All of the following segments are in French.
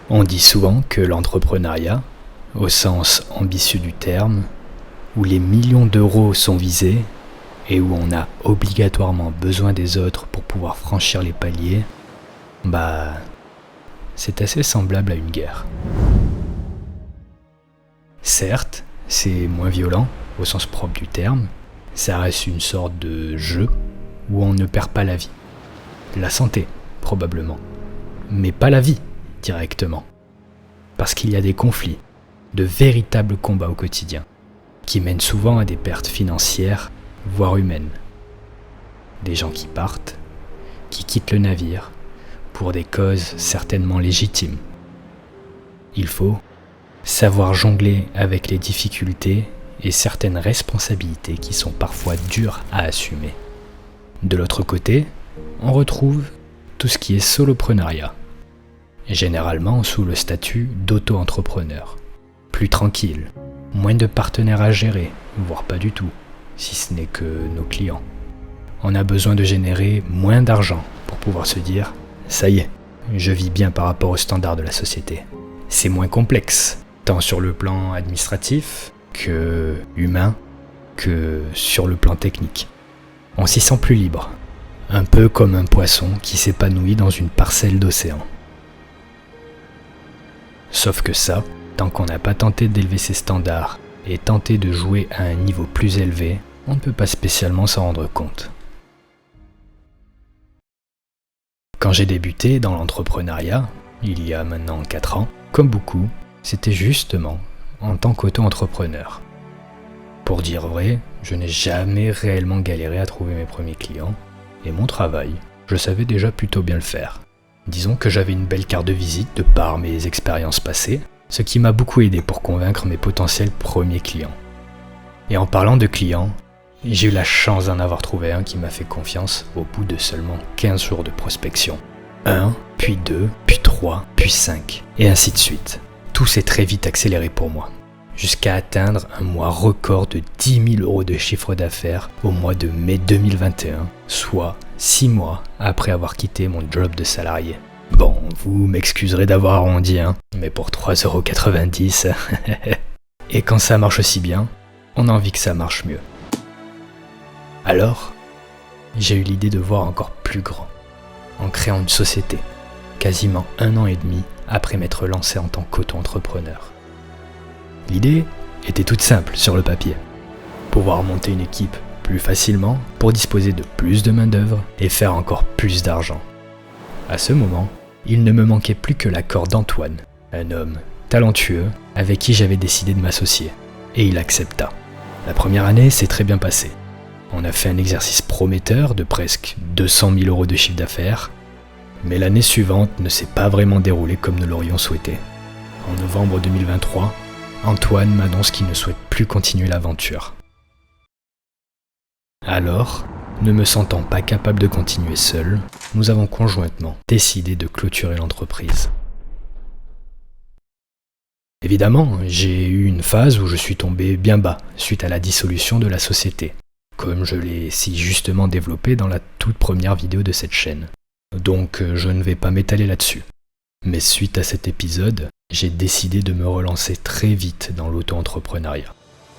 On dit souvent que l'entrepreneuriat, au sens ambitieux du terme, où les millions d'euros sont visés et où on a obligatoirement besoin des autres pour pouvoir franchir les paliers, c'est assez semblable à une guerre. Certes, c'est moins violent au sens propre du terme, ça reste une sorte de jeu où on ne perd pas la vie. La santé, probablement, mais pas la vie directement. Parce qu'il y a des conflits, de véritables combats au quotidien, qui mènent souvent à des pertes financières, voire humaines. Des gens qui partent, qui quittent le navire, pour des causes certainement légitimes. Il faut savoir jongler avec les difficultés et certaines responsabilités qui sont parfois dures à assumer. De l'autre côté, on retrouve tout ce qui est solopreneuriat, généralement sous le statut d'auto-entrepreneur. Plus tranquille, moins de partenaires à gérer, voire pas du tout, si ce n'est que nos clients. On a besoin de générer moins d'argent pour pouvoir se dire « ça y est, je vis bien par rapport aux standards de la société ». C'est moins complexe, tant sur le plan administratif que humain, que sur le plan technique. On s'y sent plus libre, un peu comme un poisson qui s'épanouit dans une parcelle d'océan. Sauf que ça, tant qu'on n'a pas tenté d'élever ses standards et tenté de jouer à un niveau plus élevé, on ne peut pas spécialement s'en rendre compte. Quand j'ai débuté dans l'entrepreneuriat, il y a maintenant 4 ans, comme beaucoup, c'était justement en tant qu'auto-entrepreneur. Pour dire vrai, je n'ai jamais réellement galéré à trouver mes premiers clients, et mon travail, je savais déjà plutôt bien le faire. Disons que j'avais une belle carte de visite de par mes expériences passées, ce qui m'a beaucoup aidé pour convaincre mes potentiels premiers clients. Et en parlant de clients, j'ai eu la chance d'en avoir trouvé un qui m'a fait confiance au bout de seulement 15 jours de prospection. 1, puis 2, puis 3, puis 5, et ainsi de suite. Tout s'est très vite accéléré pour moi, jusqu'à atteindre un mois record de 10 000 € de chiffre d'affaires au mois de mai 2021, soit 6 mois après avoir quitté mon job de salarié. Bon, vous m'excuserez d'avoir arrondi, mais pour 3,90 €. Et quand ça marche aussi bien, on a envie que ça marche mieux. Alors, j'ai eu l'idée de voir encore plus grand, en créant une société, quasiment 1 an et demi après m'être lancé en tant qu'auto-entrepreneur. L'idée était toute simple sur le papier. Pouvoir monter une équipe plus facilement pour disposer de plus de main-d'œuvre et faire encore plus d'argent. À ce moment, il ne me manquait plus que l'accord d'Antoine, un homme talentueux avec qui j'avais décidé de m'associer, et il accepta. La première année s'est très bien passée. On a fait un exercice prometteur de presque 200 000 € de chiffre d'affaires, mais l'année suivante ne s'est pas vraiment déroulée comme nous l'aurions souhaité. En novembre 2023, Antoine m'annonce qu'il ne souhaite plus continuer l'aventure. Alors, ne me sentant pas capable de continuer seul, nous avons conjointement décidé de clôturer l'entreprise. Évidemment, j'ai eu une phase où je suis tombé bien bas suite à la dissolution de la société, comme je l'ai si justement développé dans la toute première vidéo de cette chaîne. Donc je ne vais pas m'étaler là-dessus. Mais suite à cet épisode, j'ai décidé de me relancer très vite dans l'auto-entrepreneuriat.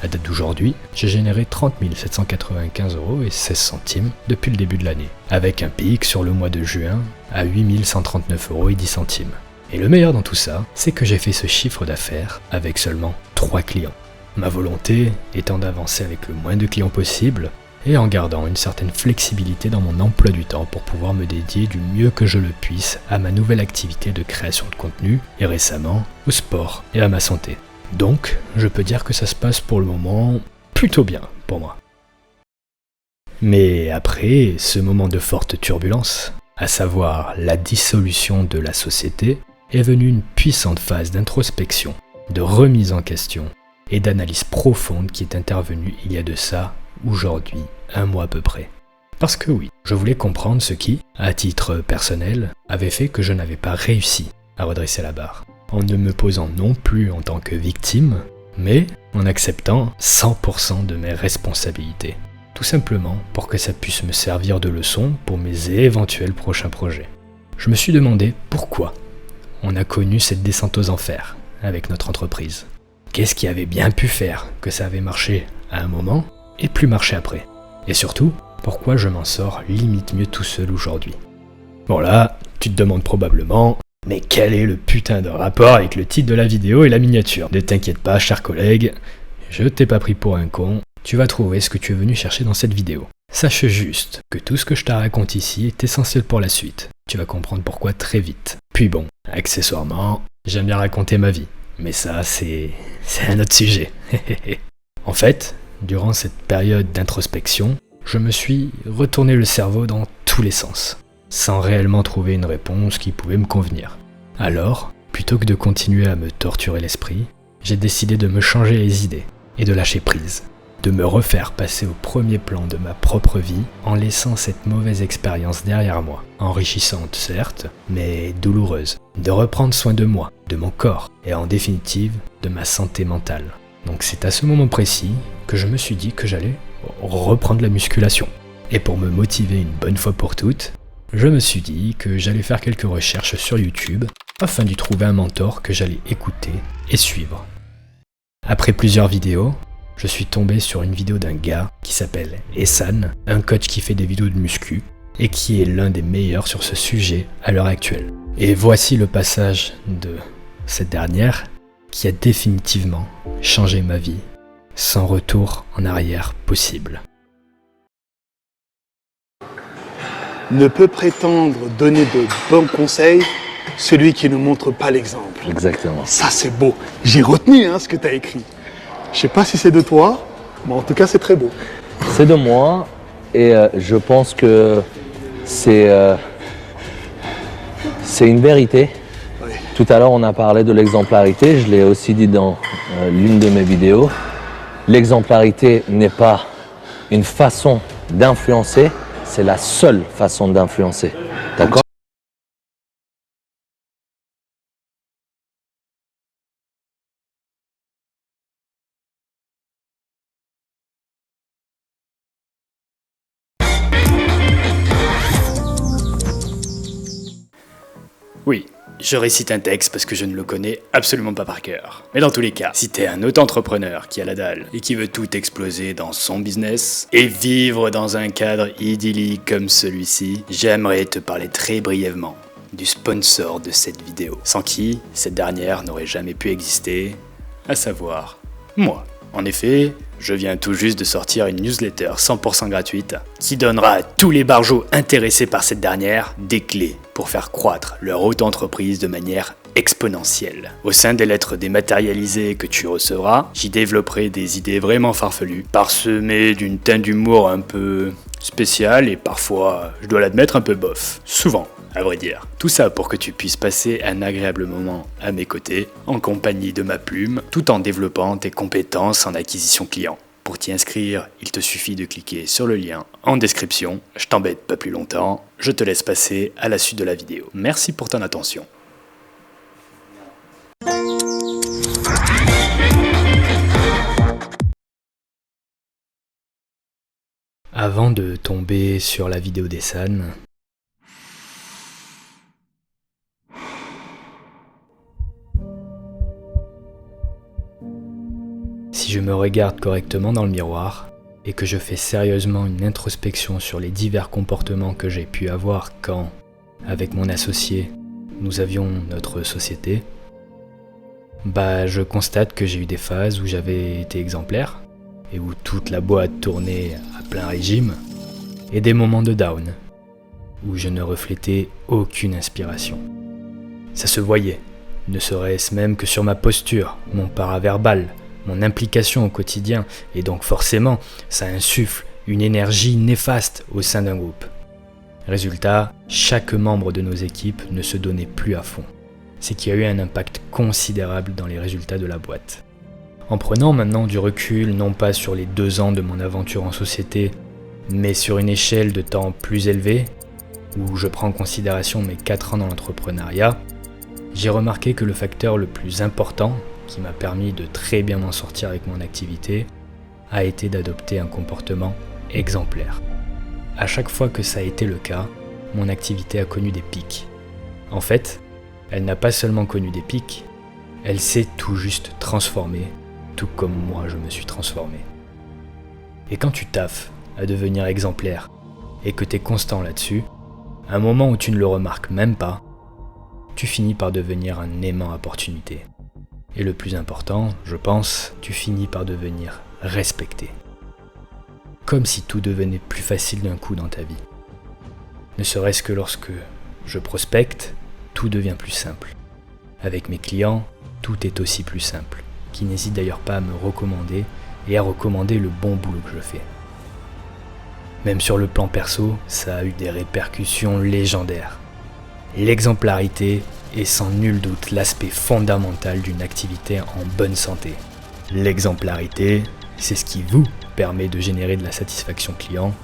À date d'aujourd'hui, j'ai généré 30 795 € et 16 centimes depuis le début de l'année, avec un pic sur le mois de juin à 8 139 € et 10 centimes. Et le meilleur dans tout ça, c'est que j'ai fait ce chiffre d'affaires avec seulement 3 clients. Ma volonté étant d'avancer avec le moins de clients possible et en gardant une certaine flexibilité dans mon emploi du temps pour pouvoir me dédier du mieux que je le puisse à ma nouvelle activité de création de contenu et récemment au sport et à ma santé. Donc, je peux dire que ça se passe pour le moment plutôt bien pour moi. Mais après ce moment de forte turbulence, à savoir la dissolution de la société, est venue une puissante phase d'introspection, de remise en question et d'analyse profonde qui est intervenue il y a de ça, aujourd'hui, 1 mois à peu près. Parce que oui, je voulais comprendre ce qui, à titre personnel, avait fait que je n'avais pas réussi à redresser la barre. En ne me posant non plus en tant que victime, mais en acceptant 100% de mes responsabilités. Tout simplement pour que ça puisse me servir de leçon pour mes éventuels prochains projets. Je me suis demandé pourquoi on a connu cette descente aux enfers avec notre entreprise. Qu'est-ce qui avait bien pu faire que ça avait marché à un moment et plus marché après? Et surtout, pourquoi je m'en sors limite mieux tout seul aujourd'hui? Bon là, tu te demandes probablement, mais quel est le putain de rapport avec le titre de la vidéo et la miniature? Ne t'inquiète pas, cher collègue, je t'ai pas pris pour un con, tu vas trouver ce que tu es venu chercher dans cette vidéo. Sache juste que tout ce que je te raconte ici est essentiel pour la suite. Tu vas comprendre pourquoi très vite. Puis bon, accessoirement, j'aime bien raconter ma vie. Mais ça, c'est un autre sujet. En fait, durant cette période d'introspection, je me suis retourné le cerveau dans tous les sens, sans réellement trouver une réponse qui pouvait me convenir. Alors, plutôt que de continuer à me torturer l'esprit, j'ai décidé de me changer les idées et de lâcher prise. De me refaire passer au premier plan de ma propre vie en laissant cette mauvaise expérience derrière moi, enrichissante certes, mais douloureuse. De reprendre soin de moi, de mon corps et en définitive de ma santé mentale. Donc c'est à ce moment précis que je me suis dit que j'allais reprendre la musculation. Et pour me motiver une bonne fois pour toutes, je me suis dit que j'allais faire quelques recherches sur YouTube afin d'y trouver un mentor que j'allais écouter et suivre. Après plusieurs vidéos, je suis tombé sur une vidéo d'un gars qui s'appelle Ehsan, un coach qui fait des vidéos de muscu et qui est l'un des meilleurs sur ce sujet à l'heure actuelle. Et voici le passage de cette dernière qui a définitivement changé ma vie, sans retour en arrière possible. Ne peut prétendre donner de bons conseils celui qui ne montre pas l'exemple. Exactement. Ça c'est beau. J'ai retenu ce que tu as écrit. Je sais pas si c'est de toi, mais en tout cas c'est très beau. C'est de moi et je pense que c'est une vérité. Oui. Tout à l'heure on a parlé de l'exemplarité, je l'ai aussi dit dans l'une de mes vidéos. L'exemplarité n'est pas une façon d'influencer, c'est la seule façon d'influencer. D'accord ? Oui, je récite un texte parce que je ne le connais absolument pas par cœur. Mais dans tous les cas, si t'es un auto-entrepreneur qui a la dalle et qui veut tout exploser dans son business et vivre dans un cadre idyllique comme celui-ci, j'aimerais te parler très brièvement du sponsor de cette vidéo, sans qui cette dernière n'aurait jamais pu exister, à savoir moi. En effet, je viens tout juste de sortir une newsletter 100% gratuite qui donnera à tous les barjots intéressés par cette dernière des clés pour faire croître leur auto-entreprise de manière exponentielle. Au sein des lettres dématérialisées que tu recevras, j'y développerai des idées vraiment farfelues, parsemées d'une teinte d'humour un peu spéciale et parfois, je dois l'admettre, un peu bof. Souvent, à vrai dire. Tout ça pour que tu puisses passer un agréable moment à mes côtés, en compagnie de ma plume, tout en développant tes compétences en acquisition client. Pour t'y inscrire, il te suffit de cliquer sur le lien en description. Je t'embête pas plus longtemps, je te laisse passer à la suite de la vidéo. Merci pour ton attention. Avant de tomber sur la vidéo d'Ehsan, si je me regarde correctement dans le miroir et que je fais sérieusement une introspection sur les divers comportements que j'ai pu avoir quand, avec mon associé, nous avions notre société, je constate que j'ai eu des phases où j'avais été exemplaire et où toute la boîte tournait à plein régime, et des moments de down où je ne reflétais aucune inspiration. Ça se voyait, ne serait-ce même que sur ma posture, mon paraverbal, mon implication au quotidien, et donc forcément, ça insuffle une énergie néfaste au sein d'un groupe. Résultat, chaque membre de nos équipes ne se donnait plus à fond. C'est qu'il y a eu un impact considérable dans les résultats de la boîte. En prenant maintenant du recul, non pas sur les 2 ans de mon aventure en société, mais sur une échelle de temps plus élevée, où je prends en considération mes 4 ans dans l'entrepreneuriat, j'ai remarqué que le facteur le plus important, qui m'a permis de très bien m'en sortir avec mon activité, a été d'adopter un comportement exemplaire. À chaque fois que ça a été le cas, mon activité a connu des pics. En fait, Elle n'a pas seulement connu des pics, elle s'est tout juste transformée, tout comme moi je me suis transformé. Et quand tu taffes à devenir exemplaire et que t'es constant là-dessus, à un moment où tu ne le remarques même pas, tu finis par devenir un aimant opportunité. Et le plus important, je pense, tu finis par devenir respecté. Comme si tout devenait plus facile d'un coup dans ta vie. Ne serait-ce que lorsque je prospecte, tout devient plus simple. Avec mes clients, tout est aussi plus simple, qui n'hésitent d'ailleurs pas à me recommander et à recommander le bon boulot que je fais. Même sur le plan perso, ça a eu des répercussions légendaires. L'exemplarité est sans nul doute l'aspect fondamental d'une activité en bonne santé. L'exemplarité, c'est ce qui vous permet de générer de la satisfaction client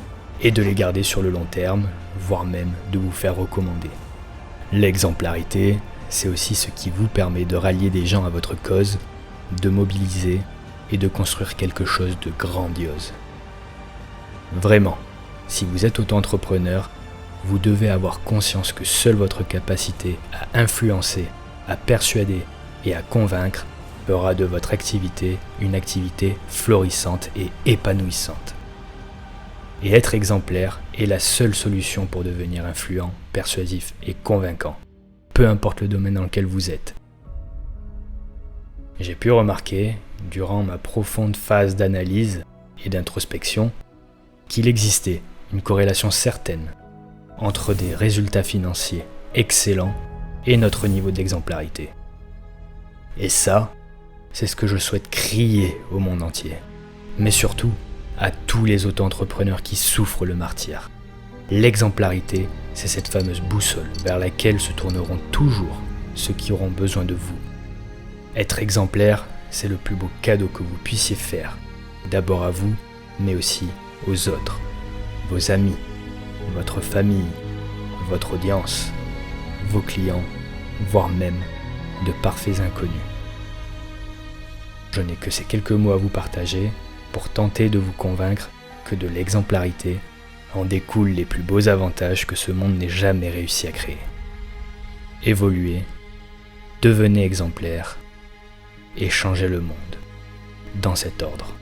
et de les garder sur le long terme, voire même de vous faire recommander. L'exemplarité, c'est aussi ce qui vous permet de rallier des gens à votre cause, de mobiliser et de construire quelque chose de grandiose. Vraiment, si vous êtes auto-entrepreneur, vous devez avoir conscience que seule votre capacité à influencer, à persuader et à convaincre fera de votre activité une activité florissante et épanouissante. Et être exemplaire est la seule solution pour devenir influent, persuasif et convaincant, peu importe le domaine dans lequel vous êtes. J'ai pu remarquer, durant ma profonde phase d'analyse et d'introspection, qu'il existait une corrélation certaine entre des résultats financiers excellents et notre niveau d'exemplarité. Et ça, c'est ce que je souhaite crier au monde entier, mais surtout à tous les auto-entrepreneurs qui souffrent le martyre. L'exemplarité, c'est cette fameuse boussole vers laquelle se tourneront toujours ceux qui auront besoin de vous. Être exemplaire, c'est le plus beau cadeau que vous puissiez faire, d'abord à vous, mais aussi aux autres, vos amis, votre famille, votre audience, vos clients, voire même de parfaits inconnus. Je n'ai que ces quelques mots à vous partager pour tenter de vous convaincre que de l'exemplarité en découlent les plus beaux avantages que ce monde n'ait jamais réussi à créer. Évoluez, devenez exemplaire et changez le monde dans cet ordre.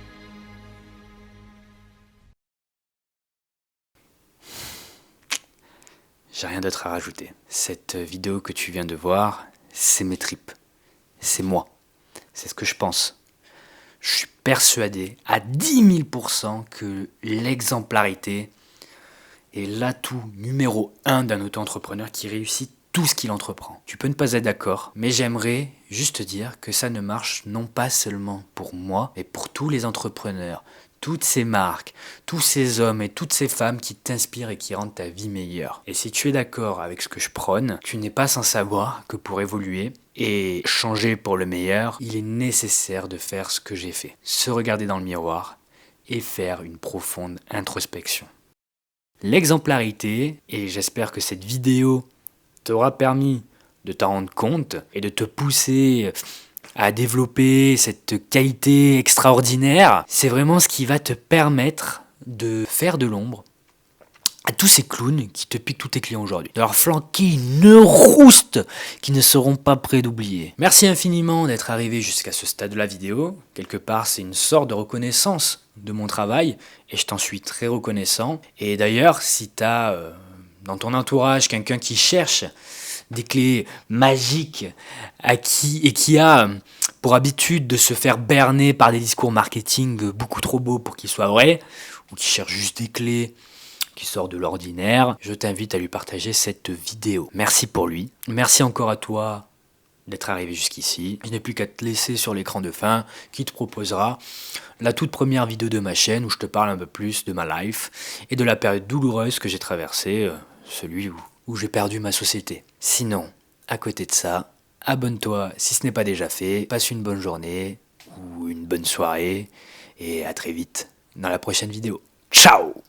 J'ai rien d'autre à rajouter. Cette vidéo que tu viens de voir, c'est mes tripes. C'est moi. C'est ce que je pense. Je suis persuadé à 10 000% que l'exemplarité est l'atout numéro 1 d'un auto-entrepreneur qui réussit tout ce qu'il entreprend. Tu peux ne pas être d'accord, mais j'aimerais juste te dire que ça ne marche non pas seulement pour moi, mais pour tous les entrepreneurs, toutes ces marques, tous ces hommes et toutes ces femmes qui t'inspirent et qui rendent ta vie meilleure. Et si tu es d'accord avec ce que je prône, tu n'es pas sans savoir que pour évoluer et changer pour le meilleur, il est nécessaire de faire ce que j'ai fait. Se regarder dans le miroir et faire une profonde introspection. L'exemplarité, et j'espère que cette vidéo t'aura permis de t'en rendre compte et de te pousser à développer cette qualité extraordinaire, c'est vraiment ce qui va te permettre de faire de l'ombre à tous ces clowns qui te piquent tous tes clients aujourd'hui. De leur flanquer une rouste qu'ils ne seront pas prêts d'oublier. Merci infiniment d'être arrivé jusqu'à ce stade de la vidéo. Quelque part, c'est une sorte de reconnaissance de mon travail et je t'en suis très reconnaissant. Et d'ailleurs, si tu as dans ton entourage quelqu'un qui cherche des clés magiques qui a pour habitude de se faire berner par des discours marketing beaucoup trop beaux pour qu'ils soient vrais, ou qui cherche juste des clés qui sortent de l'ordinaire, je t'invite à lui partager cette vidéo. Merci pour lui. Merci encore à toi d'être arrivé jusqu'ici. Je n'ai plus qu'à te laisser sur l'écran de fin qui te proposera la toute première vidéo de ma chaîne où je te parle un peu plus de ma life et de la période douloureuse que j'ai traversée, celui où j'ai perdu ma société. Sinon, à côté de ça, abonne-toi si ce n'est pas déjà fait, passe une bonne journée ou une bonne soirée et à très vite dans la prochaine vidéo. Ciao!